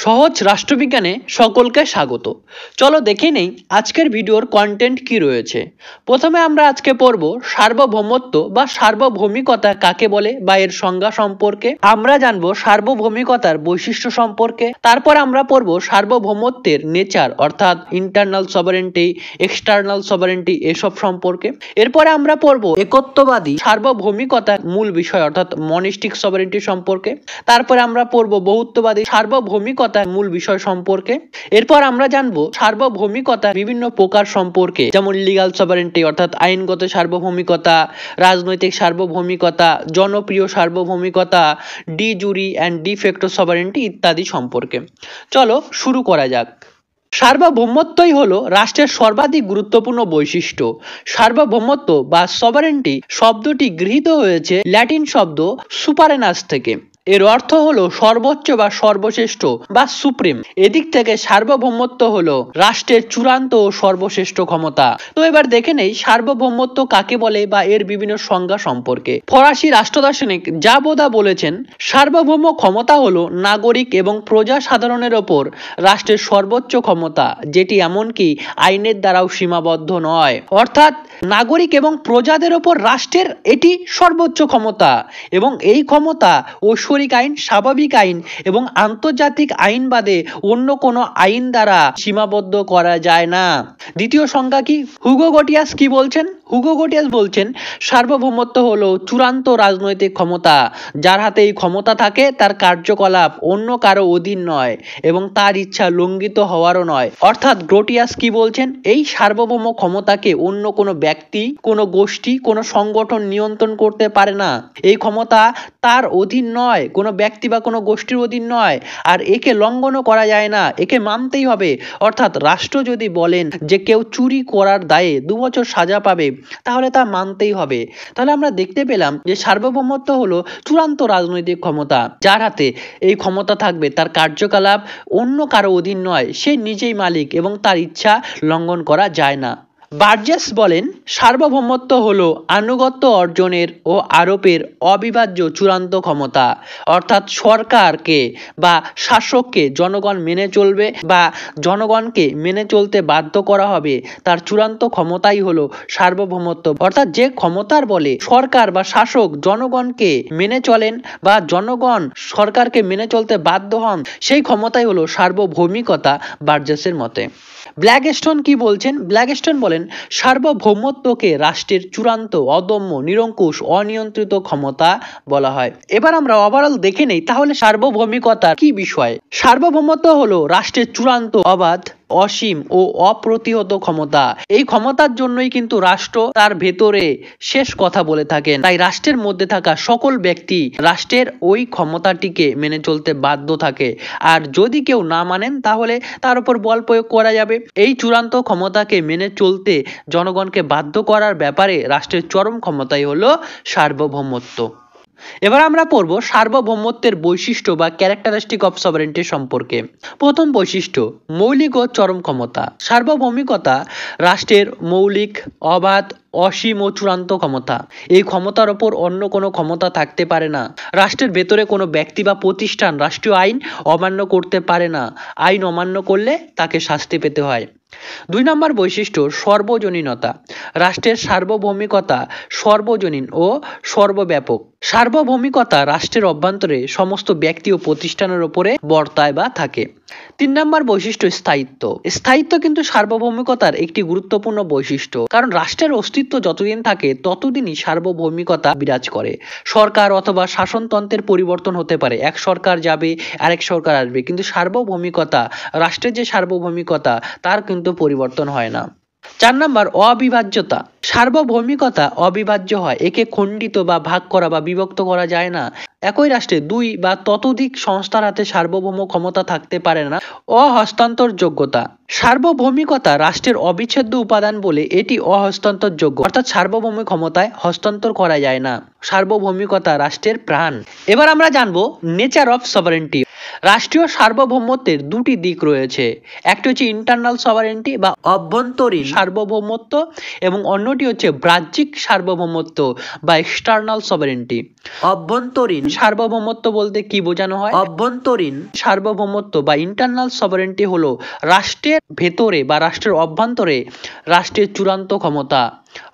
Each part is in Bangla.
সহজ রাষ্ট্রবিজ্ঞানে সকলকে স্বাগত। চলো দেখে নেই আজকের ভিডিওর কন্টেন্ট কি রয়েছে। প্রথমে আমরা আজকে পড়ব সার্বভৌমত্ব বা সার্বভৌমিকতা কাকে বলে বা এর সংজ্ঞা সম্পর্কে। আমরা জানবো সার্বভৌমিকতার বৈশিষ্ট্য সম্পর্কে। তারপর আমরা পড়ব সার্বভৌমত্বের নেচার অর্থাৎ ইন্টারনাল সভারেন্টি, এক্সটার্নাল সভারেন্টি এসব সম্পর্কে। এরপরে আমরা পড়ব একত্ববাদী সার্বভৌমিকতার মূল বিষয় অর্থাৎ মনিস্টিক সভারেন্টি সম্পর্কে। তারপরে আমরা পড়ব বহুত্ববাদী সার্বভৌমিকতার মূল বিষয় সম্পর্কে। এরপর আমরা জানবো সার্বভৌমিকতা বিভিন্ন প্রকার সম্পর্কে, যেমন লিগাল সভারেন্টি অর্থাৎ আইনগত সার্বভৌমিকতা, রাজনৈতিক সার্বভৌমিকতা, জনপ্রিয় সার্বভৌমিকতা, de jure and de facto sovereignty ইত্যাদি সম্পর্কে। চলো শুরু করা যাক। সার্বভৌমত্বই হলো রাষ্ট্রের সর্বাধিক গুরুত্বপূর্ণ বৈশিষ্ট্য। সার্বভৌমত্ব বা সভারেন্টি শব্দটি গৃহীত হয়েছে ল্যাটিন শব্দ সুপারেনাস থেকে। এর অর্থ হলো সর্বোচ্চ বা সর্বশ্রেষ্ঠ বা সুপ্রিম। এদিক থেকে সার্বভৌমত্ব হলো রাষ্ট্রের চূড়ান্ত ও সর্বশ্রেষ্ঠ ক্ষমতা। তো এবার দেখে নেই সার্বভৌমত্ব কাকে বলে বা এর বিভিন্ন সংজ্ঞা সম্পর্কে। ফরাসি রাষ্ট্র দার্শনিক জাবোদা বলেছেন, সার্বভৌম ক্ষমতা হলো নাগরিক এবং প্রজা সাধারণের ওপর রাষ্ট্রের সর্বোচ্চ ক্ষমতা, যেটি এমনকি আইনের দ্বারাও সীমাবদ্ধ নয়। অর্থাৎ নাগরিক এবং প্রজাদের ওপর রাষ্ট্রের এটি সর্বোচ্চ ক্ষমতা এবং এই ক্ষমতা ঐশ্বরিক আইন, স্বাভাবিক আইন এবং আন্তর্জাতিক আইন বাদে অন্য কোনো আইন দ্বারা সীমাবদ্ধ করা যায় না। দ্বিতীয় সংজ্ঞা কি? হুগো গটিয়াস কি বলছেন? হুগো গটিয়াস বলছেন, সার্বভৌমত্ব হলো চূড়ান্ত রাজনৈতিক ক্ষমতা। যার হাতে এই ক্ষমতা থাকে তার কার্যকলাপ অন্য কারো অধীন নয় এবং তার ইচ্ছা লঙ্ঘিত হওয়ারও নয়। অর্থাৎ গ্রোটিয়াস কি বলছেন? এই সার্বভৌম ক্ষমতাকে অন্য কোনো ব্যক্তি, কোনো গোষ্ঠী, কোনো সংগঠন নিয়ন্ত্রণ করতে পারে না। এই ক্ষমতা তার অধীন নয়, কোনো ব্যক্তি বা কোনো গোষ্ঠীর অধীন নয়, আর একে লঙ্ঘনও করা যায় না, একে মানতেই হবে। অর্থাৎ রাষ্ট্র যদি বলেন যে কেউ চুরি করার দায়ে 2 বছর সাজা পাবে, তাহলে তা মানতেই হবে। তাহলে আমরা দেখতে পেলাম যে সার্বভৌমত্ব হলো চূড়ান্ত রাজনৈতিক ক্ষমতা। যার হাতে এই ক্ষমতা থাকবে তার কার্যকলাপ অন্য কারো অধীন নয়, সে নিজেই মালিক এবং তার ইচ্ছা লঙ্ঘন করা যায় না। বার্জেস বলেন, সার্বভৌমত্ব হলো আনুগত্য অর্জনের ও আরোপের অবিভাজ্য চূড়ান্ত ক্ষমতা। অর্থাৎ সরকারকে বা শাসককে জনগণ মেনে চলবে বা জনগণকে মেনে চলতে বাধ্য করা হবে, তার চূড়ান্ত ক্ষমতাই হলো সার্বভৌমত্ব। অর্থাৎ যে ক্ষমতার বলে সরকার বা শাসক জনগণকে মেনে চলেন বা জনগণ সরকারকে মেনে চলতে বাধ্য হন, সেই ক্ষমতাই হলো সার্বভৌমিকতা বার্জেসের মতে। ব্ল্যাকস্টোন কি বলছেন? ব্ল্যাকস্টোন বলেন, সার্বভৌমত্বকে রাষ্ট্রের চূড়ান্ত, অদম্য, নিরঙ্কুশ, অনিয়ন্ত্রিত ক্ষমতা বলা হয়। এবার আমরা ওভারঅল দেখে নেই তাহলে সার্বভৌমিকতার কি বিষয়। সার্বভৌমত্ব হলো রাষ্ট্রের চূড়ান্ত, অবাধ, অসীম ও অপ্রতিহত ক্ষমতা। এই ক্ষমতার জন্যই কিন্তু রাষ্ট্র তার ভেতরে শেষ কথা বলে থাকেন। তাই রাষ্ট্রের মধ্যে থাকা সকল ব্যক্তি রাষ্ট্রের ওই ক্ষমতাটিকে মেনে চলতে বাধ্য থাকে, আর যদি কেউ না মানেন তাহলে তার উপর বল প্রয়োগ করা যাবে। এই চূড়ান্ত ক্ষমতাকে মেনে চলতে জনগণকে বাধ্য করার ব্যাপারে রাষ্ট্রের চরম ক্ষমতাই হলো সার্বভৌমত্ব। এবার আমরা পড়ব সার্বভৌমত্বের বৈশিষ্ট্য বা ক্যারেক্টারিস্টিক অফ সভারেন্টি সম্পর্কে। প্রথম বৈশিষ্ট্য, মৌলিক ও চরম ক্ষমতা। সার্বভৌমিকতা রাষ্ট্রের মৌলিক, অবাধ, অসীম ও চূড়ান্ত ক্ষমতা। এই ক্ষমতার ওপর অন্য কোনো ক্ষমতা থাকতে পারে না। রাষ্ট্রের ভেতরে কোনো ব্যক্তি বা প্রতিষ্ঠান রাষ্ট্রীয় আইন অমান্য করতে পারে না। আইন অমান্য করলে তাকে শাস্তি পেতে হয়। 2 নম্বর বৈশিষ্ট্য, সর্বজনীনতা। রাষ্ট্রের সার্বভৌমিকতা সর্বজনীন ও সর্বব্যাপক। সার্বভৌমিকতা রাষ্ট্রের অভ্যন্তরে সমস্ত ব্যক্তি ও প্রতিষ্ঠানের উপরে বর্তায় বা থাকে। 3 নম্বর বৈশিষ্ট্য, স্থায়িত্ব। স্থায়িত্ব কিন্তু সার্বভৌমিকতার একটি গুরুত্বপূর্ণ বৈশিষ্ট্য, কারণ রাষ্ট্রের অস্তিত্ব যতদিন থাকে ততদিনই সার্বভৌমিকতা বিরাজ করে। সরকার অথবা শাসনতন্ত্রের পরিবর্তন হতে পারে, এক সরকার যাবে আরেক সরকার আসবে, কিন্তু সার্বভৌমিকতা, রাষ্ট্রের যে সার্বভৌমিকতা তার কিন্তু পরিবর্তন হয় না। 4 নম্বর, অবিভাজ্যতা। সার্বভৌমিকতা অবিভাজ্য হয়, একে খণ্ডিত বা ভাগ করা বা বিভক্ত করা যায় না। একই রাষ্ট্রে 2 বা ততোধিক সংস্থার হাতে সার্বভৌম ক্ষমতা থাকতে পারে না। অহস্তান্তরযোগ্যতা। সার্বভৌমিকতা রাষ্ট্রের অবিচ্ছেদ্য উপাদান বলে এটি অহস্তান্তরযোগ্য, অর্থাৎ সার্বভৌম ক্ষমতায় হস্তান্তর করা যায় না। সার্বভৌমিকতা রাষ্ট্রের প্রাণ। এবার আমরা জানবো নেচার অফ সভারেন্টি। রাষ্ট্রীয় সার্বভৌমত্বের দুটি দিক রয়েছে, একটি হচ্ছে ইন্টারনাল সভারেন্টি বা অভ্যন্তরীণ সার্বভৌমত্ব এবং অন্যটি হচ্ছে বাহ্যিক সার্বভৌমত্ব বা এক্সটার্নাল সভারেন্টি। অভ্যন্তরীণ সার্বভৌমত্ব বলতে কি বোঝানো হয়? অভ্যন্তরীণ সার্বভৌমত্ব বা ইন্টারনাল সভারেন্টি হলো রাষ্ট্রের ভেতরে বা রাষ্ট্রের অভ্যন্তরে রাষ্ট্রের চূড়ান্ত ক্ষমতা।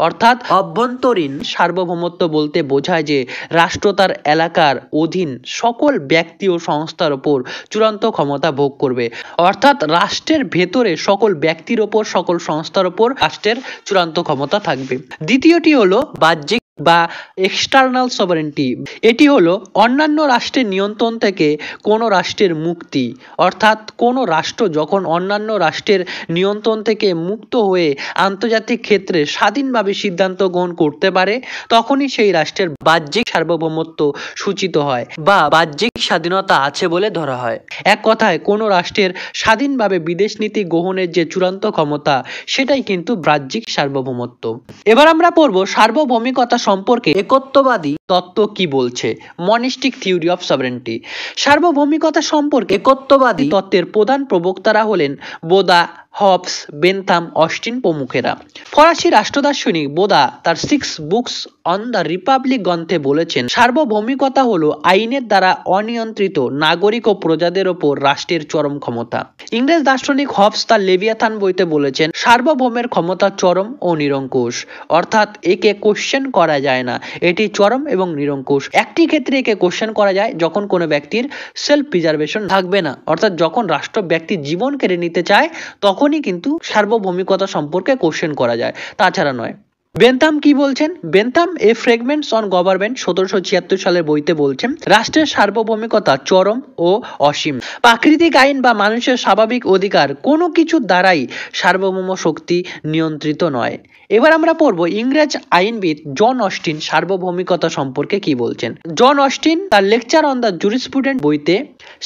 অর্থাৎ অভ্যন্তরীণ সার্বভৌমত্ব বলতে বোঝায় যে রাষ্ট্র তার এলাকার অধীন সকল ব্যক্তি ও সংস্থার উপর চূড়ান্ত ক্ষমতা ভোগ করবে। অর্থাৎ রাষ্ট্রের ভেতরে সকল ব্যক্তির ওপর সকল সংস্থার উপর রাষ্ট্রের চূড়ান্ত ক্ষমতা থাকবে। দ্বিতীয়টি হলো বাহ্যিক বা এক্সটার্নাল সভারেন্টি। এটি হলো অন্যান্য রাষ্ট্রের নিয়ন্ত্রণ থেকে কোনো রাষ্ট্রের মুক্তি। অর্থাৎ কোনো রাষ্ট্র যখন অন্যান্য রাষ্ট্রের নিয়ন্ত্রণ থেকে মুক্ত হয়ে আন্তর্জাতিক ক্ষেত্রে স্বাধীনভাবে সিদ্ধান্ত গ্রহণ করতে পারে, তখনই সেই রাষ্ট্রের বাহ্যিক সার্বভৌমত্ব সূচিত হয় বা বাহ্যিক স্বাধীনতা আছে বলে ধরা হয়। এক কথায় কোনো রাষ্ট্রের স্বাধীনভাবে বিদেশ নীতি গ্রহণের যে চূড়ান্ত ক্ষমতা, সেটাই কিন্তু বাহ্যিক সার্বভৌমত্ব। এবার আমরা পড়ব সার্বভৌমিকতা সম্পর্কে একত্ববাদী তত্ত্ব কি বলছে। মনিস্টিক থিওরি অফ সভারেন্টি। সার্বভৌমিকতা সম্পর্কে একত্ববাদী তত্ত্বের প্রধান প্রবক্তারা হলেন বোদা, হবস, বেন্থাম, অস্টিন প্রমুখেরা। ফরাসি রাষ্ট্রদার্শনিক বোদা তার 6 বুকস অন দ্য রিপাবলিক গ্রন্থে বলেছেন, সার্বভৌমিকতা হলো আইনের দ্বারা অনিয়ন্ত্রিত নাগরিক ও প্রজাদের ওপর রাষ্ট্রের চরম ক্ষমতা। ইংরেজ দার্শনিক হবস তার লেভিয়াথান বইতে বলেছেন, সার্বভৌমের ক্ষমতা চরম ও নিরঙ্কুশ। অর্থাৎ একে কোশ্চেন করা যায় না, এটি চরম এবং নিরঙ্কুশ। একটি ক্ষেত্রে একে কোশ্চেন করা যায়, যখন কোনো ব্যক্তির সেলফ প্রিজার্ভেশন থাকবে না, অর্থাৎ যখন রাষ্ট্র ব্যক্তির জীবন কেড়ে নিতে চায়, তখনই কিন্তু সার্বভৌমিকতা সম্পর্কে কোশ্চেন করা যায়, তাছাড়া নয়। বেন্থাম কি বলছেন? বেন্থাম এ ফ্রেগমেন্টস অন গভর্নমেন্ট 1776 সালের বইতে বলছেন, রাষ্ট্রের সার্বভৌমিকতা চরম ও অসীম। প্রাকৃতিক আইন বা মানুষের স্বাভাবিক অধিকার কোনো কিছু দ্বারাই সার্বভৌম শক্তি নিয়ন্ত্রিত নয়। এবার আমরা পড়ব ইংরেজ আইনবিদ জন অস্টিন সার্বভৌমিকতা সম্পর্কে কি বলছেন। জন অস্টিন তার লেকচার অন দ্য জুরিসপ্রুডেন্স বইতে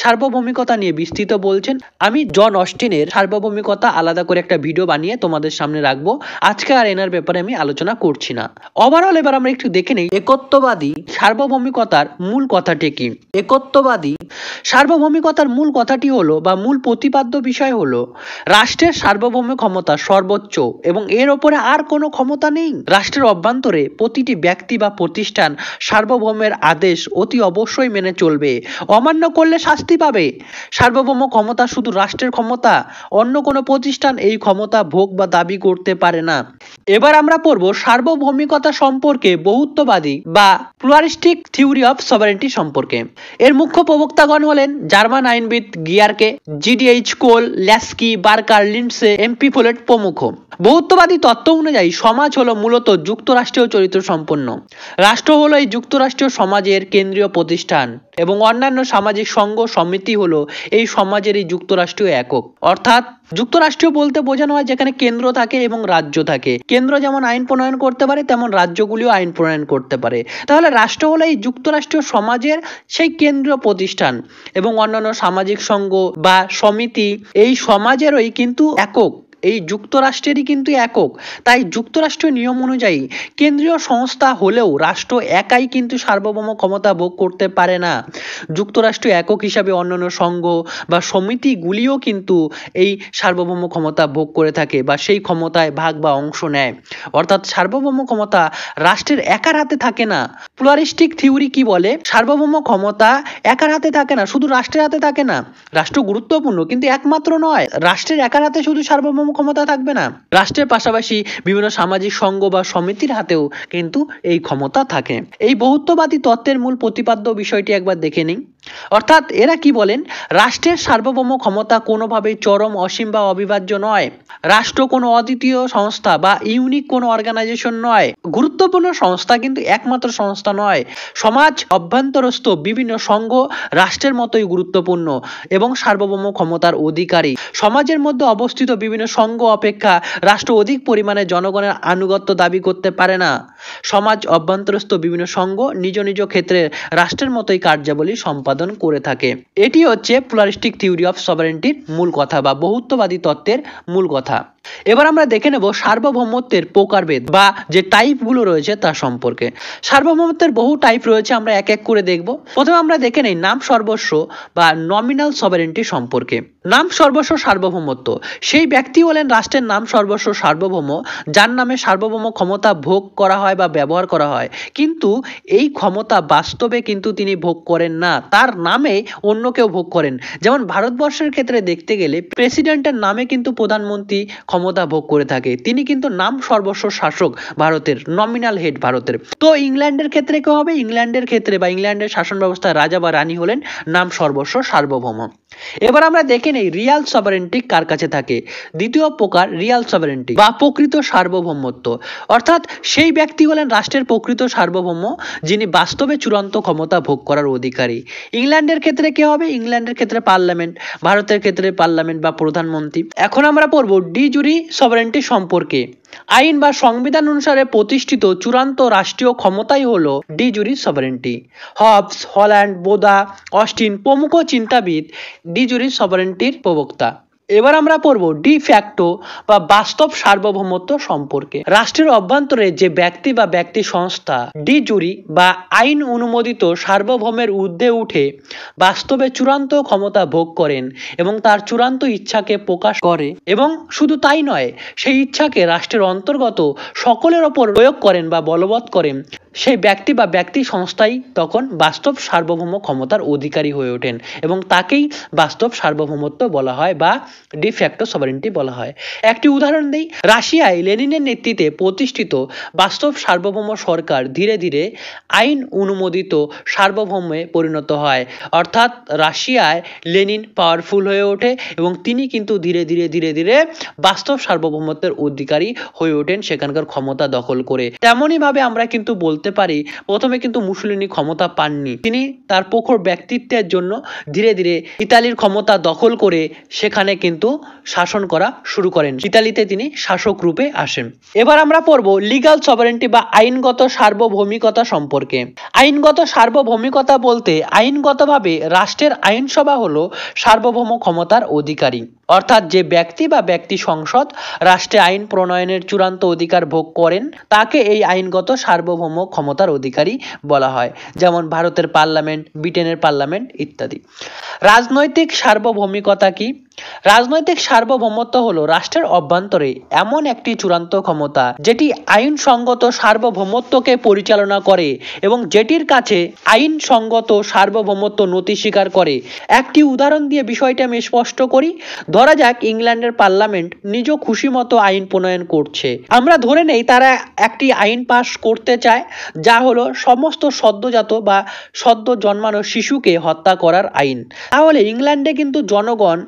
সার্বভৌমিকতা নিয়ে বিস্তৃত বলছেন। আমি জন অস্টিনের সার্বভৌমিকতা আলাদা করে একটা ভিডিও বানিয়ে তোমাদের সামনে রাখবো, আজকে আর এনার ব্যাপারে আমি আলোচনা করছি না। ওভারঅল এবার আমরা একটু দেখে নেই একত্ববাদী সার্বভৌমিকতার মূল কথাটি কি। একত্ববাদী সার্বভৌমিকতার মূল কথাটি হলো বা মূল প্রতিপাদ্য বিষয় হলো রাষ্ট্রের সার্বভৌম ক্ষমতা সর্বোচ্চ এবং এর ওপরে আর কোনো ক্ষমতা নেই। রাষ্ট্রের অভ্যন্তরে প্রতিটি ব্যক্তি বা প্রতিষ্ঠান সার্বভৌমের আদেশ অতি অবশ্যই মেনে চলবে, অমান্য করলে শাস্তি পাবে। সার্বভৌম ক্ষমতা শুধু রাষ্ট্রের ক্ষমতা, অন্য কোনো প্রতিষ্ঠান এই ক্ষমতা ভোগ বা দাবি করতে পারে না। এবার আমরা পড়ব সার্বভৌমিকতা সম্পর্কে বহুত্ববাদী বা প্লুরালিস্টিক থিওরি অফ সভারেন্টি সম্পর্কে। এর মুখ্য প্রবক্তাগণ হলেন জার্মান আইনবিদ Gierke, GDH Cole, Laski, Barker, Lindsay, MP Follett প্রমুখ। বহুত্ববাদী তত্ত্ব অনুযায়ী সমাজ হলো মূলত যুক্তরাষ্ট্রীয় চরিত্র সম্পন্ন। রাষ্ট্র হলো এই যুক্তরাষ্ট্রীয় সমাজের কেন্দ্রীয় প্রতিষ্ঠান এবং অন্যান্য সামাজিক সংঘ সমিতি হলো এই সমাজেরই যুক্তরাষ্ট্রীয় একক। অর্থাৎ যুক্তরাষ্ট্রীয় বলতে বোঝানো হয় যেখানে কেন্দ্র থাকে এবং রাজ্য থাকে। কেন্দ্র যেমন আইন প্রণয়ন করতে পারে, তেমন রাজ্যগুলিও আইন প্রণয়ন করতে পারে। তাহলে রাষ্ট্র হলো এই যুক্তরাষ্ট্রীয় সমাজের সেই কেন্দ্রীয় প্রতিষ্ঠান এবং অন্যান্য সামাজিক সংঘ বা সমিতি এই সমাজেরই কিন্তু একক, এই যুক্তরাষ্ট্রেরই কিন্তু একক। তাই যুক্তরাষ্ট্রীয় নিয়ম অনুযায়ী কেন্দ্রীয় সংস্থা হলেও রাষ্ট্র একাই কিন্তু সার্বভৌম ক্ষমতা ভোগ করতে পারে না। যুক্তরাষ্ট্র একক হিসাবে অন্যান্য সংঘ বা সমিতিগুলিও কিন্তু এই সার্বভৌম ক্ষমতা ভোগ করে থাকে বা সেই ক্ষমতায় ভাগ বা অংশ নেয়। অর্থাৎ সার্বভৌম ক্ষমতা রাষ্ট্রের একার হাতে থাকে না। প্লুরালিস্টিক থিওরি কি বলে? সার্বভৌম ক্ষমতা একার হাতে থাকে না, শুধু রাষ্ট্রের হাতে থাকে না। রাষ্ট্র গুরুত্বপূর্ণ কিন্তু একমাত্র নয়। রাষ্ট্রের একার হাতে শুধু সার্বভৌম ক্ষমতা থাকবে না, রাষ্ট্রের পাশাপাশি বিভিন্ন সামাজিক সংঘ বা সমিতির হাতেও কিন্তু এই ক্ষমতা থাকে। এই বহুত্ববাদী তত্ত্বের মূল প্রতিপাদ্য বিষয়টি একবার দেখে নিই। অর্থাৎ এরা কি বলেন? রাষ্ট্রের সার্বভৌম ক্ষমতা কোনোভাবেই চরম, অসীম বা অবিভাজ্য নয়। রাষ্ট্র কোনো অদ্বিতীয় সংস্থা বা ইউনিক কোনো অর্গানাইজেশন নয়। গুরুত্বপূর্ণ সংস্থা কিন্তু একমাত্র সংস্থা নয়। সমাজ অভ্যন্তরস্থ বিভিন্ন সংঘ রাষ্ট্রের মতোই গুরুত্বপূর্ণ এবং সার্বভৌম ক্ষমতার অধিকারী। সমাজের মধ্যে অবস্থিত বিভিন্ন সংঘ অপেক্ষা রাষ্ট্র অধিক পরিমাণে জনগণের আনুগত্য দাবি করতে পারে না। সমাজ অভ্যন্তরস্থ বিভিন্ন সংঘ নিজ নিজ ক্ষেত্রে রাষ্ট্রের মতোই কার্যাবলী সম্পাদন করে থাকে। এটি হচ্ছে প্লুরালিস্টিক থিওরি অফ সভারেন্টির মূল কথা বা বহুত্ববাদী তত্ত্বের মূল কথা। এবার আমরা দেখে নেব সার্বভৌমত্বের প্রকারভেদ বা যে টাইপগুলো রয়েছে তার সম্পর্কে। সার্বভৌমত্বের বহু টাইপ রয়েছে, আমরা এক এক করে দেখব। প্রথমে আমরা দেখে নেই নাম সর্বস্ব বা নমিনাল সভারেন্টি সম্পর্কে। নাম সর্বস্ব সার্বভৌমত্ব, সেই ব্যক্তি হলেন রাষ্ট্রের নাম সর্বস্ব সার্বভৌম, যার নামে সার্বভৌম ক্ষমতা ভোগ করা হয় বা ব্যবহার করা হয়, কিন্তু এই ক্ষমতা বাস্তবে কিন্তু তিনি ভোগ করেন না, তার নামে অন্য কেউ ভোগ করেন। যেমন ভারতবর্ষের ক্ষেত্রে দেখতে গেলে প্রেসিডেন্টের নামে কিন্তু প্রধানমন্ত্রী ক্ষমতা ভোগ করে থাকে, তিনি কিন্তু নাম সর্বস্ব শাসক ভারতের, নমিনাল হেড ভারতের। তো ইংল্যান্ডের ক্ষেত্রে কি হবে? ইংল্যান্ডের ক্ষেত্রে বা ইংল্যান্ডের শাসন ব্যবস্থায় রাজা বা রানী হলেন নাম সর্বস্ব সার্বভৌম। এবার আমরা দেখে নেই রিয়াল সভারেন্টি কার কাছে থাকে। দ্বিতীয় প্রকার রিয়াল সভারেন্টি বা প্রকৃত সার্বভৌমত্ব, অর্থাৎ সেই ব্যক্তি হলেন রাষ্ট্রের প্রকৃত সার্বভৌম, যিনি বাস্তবে চূড়ান্ত ক্ষমতা ভোগ করার অধিকারী। ইংল্যান্ডের ক্ষেত্রে কি হবে? ইংল্যান্ডের ক্ষেত্রে পার্লামেন্ট, ভারতের ক্ষেত্রে পার্লামেন্ট বা প্রধানমন্ত্রী। এখন আমরা পড়ব ডি জুরি সভারেন্টি সম্পর্কে। আইন বা সংবিধান অনুসারে প্রতিষ্ঠিত চূড়ান্ত রাষ্ট্রীয় ক্ষমতাই হলো de jure sovereignty. Hobbes, Holland, Bodin, Austin প্রমুখ চিন্তাবিদ ডি জুরি সভারেন্টির প্রবক্তা। এবার আমরা পড়ব ডি ফ্যাক্টো বা বাস্তব সার্বভৌমত্ব সম্পর্কে। রাষ্ট্রের অভ্যন্তরে যে ব্যক্তি বা ব্যক্তি সংস্থা ডি জুরি বা আইন অনুমোদিত সার্বভৌমের ঊর্ধ্বে উঠে বাস্তবে চূড়ান্ত ক্ষমতা ভোগ করেন এবং তার চূড়ান্ত ইচ্ছাকে প্রকাশ করে, এবং শুধু তাই নয়, সেই ইচ্ছাকে রাষ্ট্রের অন্তর্গত সকলের ওপর প্রয়োগ করেন বা বলবৎ করেন, সেই ব্যক্তি বা ব্যক্তি সংস্থাই তখন বাস্তব সার্বভৌম ক্ষমতার অধিকারী হয়ে ওঠেন এবং তাকেই বাস্তব সার্বভৌমত্ব বলা হয় বা ডি ফ্যাক্টো সভারেন্টি বলা হয়। একটি উদাহরণ দেই, রাশিয়ায় লেনিনের নেতৃত্বে প্রতিষ্ঠিত বাস্তব সার্বভৌম সরকার ধীরে ধীরে আইন অনুমোদিত সার্বভৌমে পরিণত হয়, অর্থাৎ রাশিয়ায় লেনিন পাওয়ারফুল হয়ে ওঠে এবং তিনি কিন্তু ধীরে ধীরে ধীরে ধীরে বাস্তব সার্বভৌমত্বের অধিকারী হয়ে ওঠেন সেখানকার ক্ষমতা দখল করে। তেমনই ভাবে আমরা কিন্তু বলতে পারি প্রথমে কিন্তু মুসোলিনি ক্ষমতা পাননি, তিনি তার প্রখর ব্যক্তিত্বের জন্য ধীরে ধীরে ইতালির ক্ষমতা দখল করে সেখানে কিন্তু শাসন করা শুরু করেন, ইতালিতে তিনি শাসক রূপে আসেন। এবার আমরা পড়ব লিগ্যাল সভারেন্টি বা আইনগত সার্বভৌমিকতা সম্পর্কে। আইনগত সার্বভৌমিকতা বলতে আইনগতভাবে রাষ্ট্রের আইনসভা হলো সার্বভৌম ক্ষমতার অধিকারী, অর্থাৎ যে ব্যক্তি বা ব্যক্তি সংসদ রাষ্ট্রে আইন প্রণয়নের চূড়ান্ত অধিকার ভোগ করেন তাকে এই আইনগত সার্বভৌম ক্ষমতার অধিকারী বলা হয়, যেমন ভারতের পার্লামেন্ট, ব্রিটেনের পার্লামেন্ট ইত্যাদি। রাজনৈতিক সার্বভৌমিকতা কি? রাজনৈতিক সার্বভৌমত্ব হলো রাষ্ট্রের অভ্যন্তরে এমন একটি চূড়ান্ত ক্ষমতা যেটি আইনসঙ্গত সার্বভৌমত্বকে পরিচালনা করে এবং যেটির কাছে আইনসঙ্গত সার্বভৌমত্ব নথি স্বীকার করে। একটি উদাহরণ দিয়ে বিষয়টা আমি স্পষ্ট করি। ধরা যাক ইংল্যান্ডের পার্লামেন্ট নিজ খুশি মতো আইন প্রণয়ন করছে। আমরা ধরে নেই তারা একটি আইন পাশ করতে চায় যা হলো সমস্ত সদ্যজাত বা সদ্য জন্মানো শিশুকে হত্যা করার আইন। তাহলে ইংল্যান্ডে কিন্তু জনগণ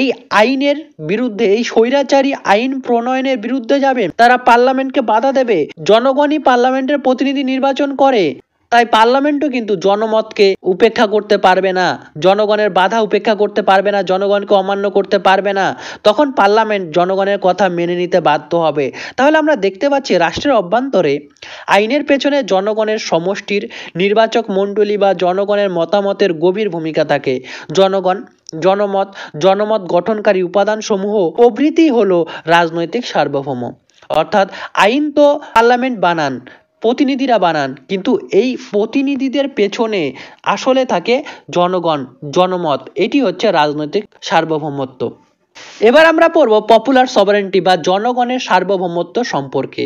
এই আইনের বিরুদ্ধে, এই স্বৈরাচারী আইন প্রণয়নের বিরুদ্ধে যাবে, তারা পার্লামেন্টকে বাধা দেবে। জনগণই পার্লামেন্টের প্রতিনিধি নির্বাচন করে, তাই পার্লামেন্টও কিন্তু জনমতকে উপেক্ষা করতে পারবে না, জনগণের বাধা উপেক্ষা করতে পারবে না, জনগণকে অমান্য করতে পারবে না, তখন পার্লামেন্ট জনগণের কথা মেনে নিতে বাধ্য হবে। তাহলে আমরা দেখতে পাচ্ছি রাষ্ট্রের অভ্যন্তরে আইনের পেছনে জনগণের সমষ্টির নির্বাচক মণ্ডলী বা জনগণের মতামতের গভীর ভূমিকা থাকে। জনমত গঠনকারী উপাদান সমূহ প্রভৃতি হলো রাজনৈতিক সার্বভৌম। অর্থাৎ আইন তো পার্লামেন্ট বানান, প্রতিনিধিরা বানান, কিন্তু এই প্রতিনিধিদের পেছনে আসলে থাকে জনগণ, জনমত। এটি হচ্ছে রাজনৈতিক সার্বভৌমত্ব। এবার আমরা পড়ব পপুলার সভারেন্টি বা জনগণের সার্বভৌমত্ব সম্পর্কে।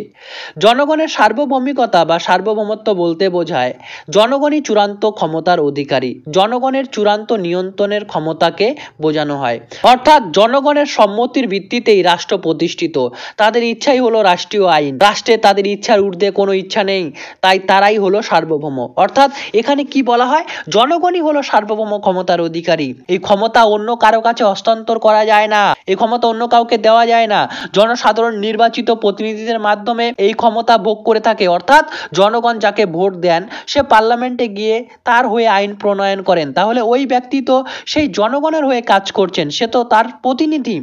জনগণের সার্বভৌমিকতা বা সার্বভৌমত্ব বলতে বোঝায় জনগণই চূড়ান্ত ক্ষমতার অধিকারী, জনগণের চূড়ান্ত নিয়ন্ত্রণের ক্ষমতাকে বোঝানো হয়। অর্থাৎ জনগণের সম্মতির ভিত্তিতেই রাষ্ট্র প্রতিষ্ঠিত, তাদের ইচ্ছাই হলো রাষ্ট্রীয় আইন, রাষ্ট্রে তাদের ইচ্ছার ঊর্ধ্বে কোনো ইচ্ছা নেই, তাই তারাই হলো সার্বভৌম। অর্থাৎ এখানে কি বলা হয়? জনগণই হলো সার্বভৌম ক্ষমতার অধিকারী, এই ক্ষমতা অন্য কারো কাছে হস্তান্তর করা যায় না, এই ক্ষমতা অন্য কাউকে দেওয়া যায় না, জনসাধারণ নির্বাচিত প্রতিনিধিদের মাধ্যমে এই ক্ষমতা ভোগ করে থাকে। অর্থাৎ জনগণ যাকে ভোট দেন সে পার্লামেন্টে গিয়ে তার হয়ে আইন প্রণয়ন করেন, তাহলে ওই ব্যক্তি তো সেই জনগণের হয়ে কাজ করছেন, সে তো তার প্রতিনিধি।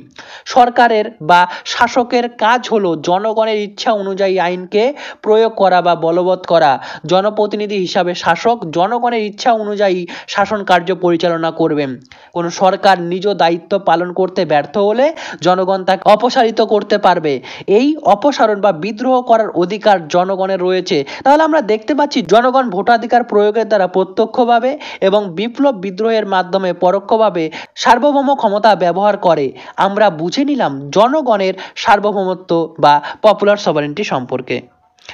সরকারের বা শাসকের কাজ হলো জনগণের ইচ্ছা অনুযায়ী আইনকে প্রয়োগ করা বা বলবৎ করা। জনপ্রতিনিধি হিসাবে শাসক জনগণের ইচ্ছা অনুযায়ী শাসন কার্য পরিচালনা করবেন। কোনো সরকার নিজ দায়িত্ব পালন করতে ব্যর্থ হলে জনগণ তাকে অপসারিত করতে পারবে। এই অপসারণ বা বিদ্রোহ করার অধিকার জনগণের রয়েছে। তাহলে আমরা দেখতে পাচ্ছি জনগণ ভোটাধিকার প্রয়োগের দ্বারা প্রত্যক্ষভাবে এবং বিপ্লব বিদ্রোহের মাধ্যমে পরোক্ষভাবে সার্বভৌম ক্ষমতা ব্যবহার করে। আমরা বুঝে নিলাম জনগণের সার্বভৌমত্ব বা পপুলার সভারেন্টি সম্পর্কে।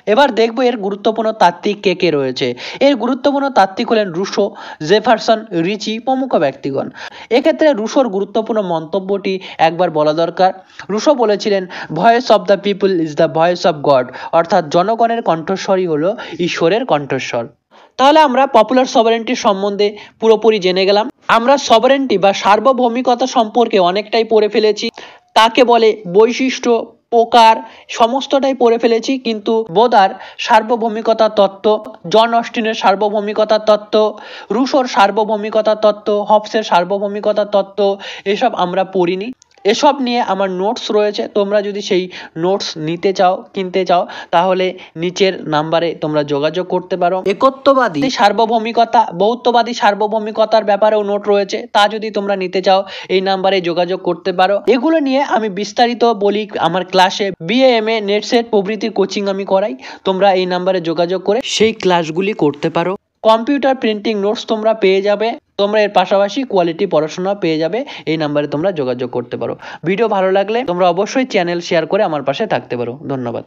এবার দেখব এর গুরুত্বপূর্ণ তাত্ত্বিক কে কে রয়েছে। এর গুরুত্বপূর্ণ তাত্ত্বিক হলেন রুশো, জেফারসন, রিচি প্রমুখ ব্যক্তিগণ। এক্ষেত্রে রুশোর গুরুত্বপূর্ণ মন্তব্যটি একবার বলা দরকার। রুশো বলেছিলেন, voice of the people is the voice of god, অর্থাৎ জনগণের কণ্ঠস্বরই হলো ঈশ্বরের কণ্ঠস্বর। তাহলে আমরা পপুলার সভারেন্টি সম্বন্ধে পুরোপুরি জেনে গেলাম। আমরা সভারেন্টি বা সার্বভৌমিকতা সম্পর্কে অনেকটাই পড়ে ফেলেছি। তাকে বলে বৈশিষ্ট্য, প্রকার সমস্তটাই পড়ে ফেলেছি, কিন্তু বোদার সার্বভৌমিকতা তত্ত্ব, জন অস্টিনের সার্বভৌমিকতা তত্ত্ব, রুশোর সার্বভৌমিকতা তত্ত্ব, হবসের সার্বভৌমিকতা তত্ত্ব এসব আমরা পড়িনি। এসব নিয়ে আমার নোটস রয়েছে, তোমরা যদি সেই নোটস নিতে চাও, কিনতে চাও, তাহলে নিচের নাম্বারে তোমরা যোগাযোগ করতে পারো। একত্ববাদী সার্বভৌমিকতা, বহুত্ববাদী সার্বভৌমিকতার ব্যাপারেও নোট রয়েছে, তা যদি তোমরা নিতে চাও এই নাম্বারে যোগাযোগ করতে পারো। এগুলো নিয়ে আমি বিস্তারিত বলি আমার ক্লাসে, BA MA নেট সেট প্রভৃতির কোচিং আমি করাই। তোমরা এই নাম্বারে যোগাযোগ করে সেই ক্লাসগুলি করতে পারো। কম্পিউটার প্রিন্টিং নোটস তোমরা পেয়ে যাবে, তোমরা এর পাশাপাশি কোয়ালিটি পড়াশোনা পেয়ে যাবে। এই নাম্বারে তোমরা যোগাযোগ করতে পারো। ভিডিও ভালো লাগলে তোমরা অবশ্যই চ্যানেল শেয়ার করে আমার পাশে থাকতে পারো। ধন্যবাদ।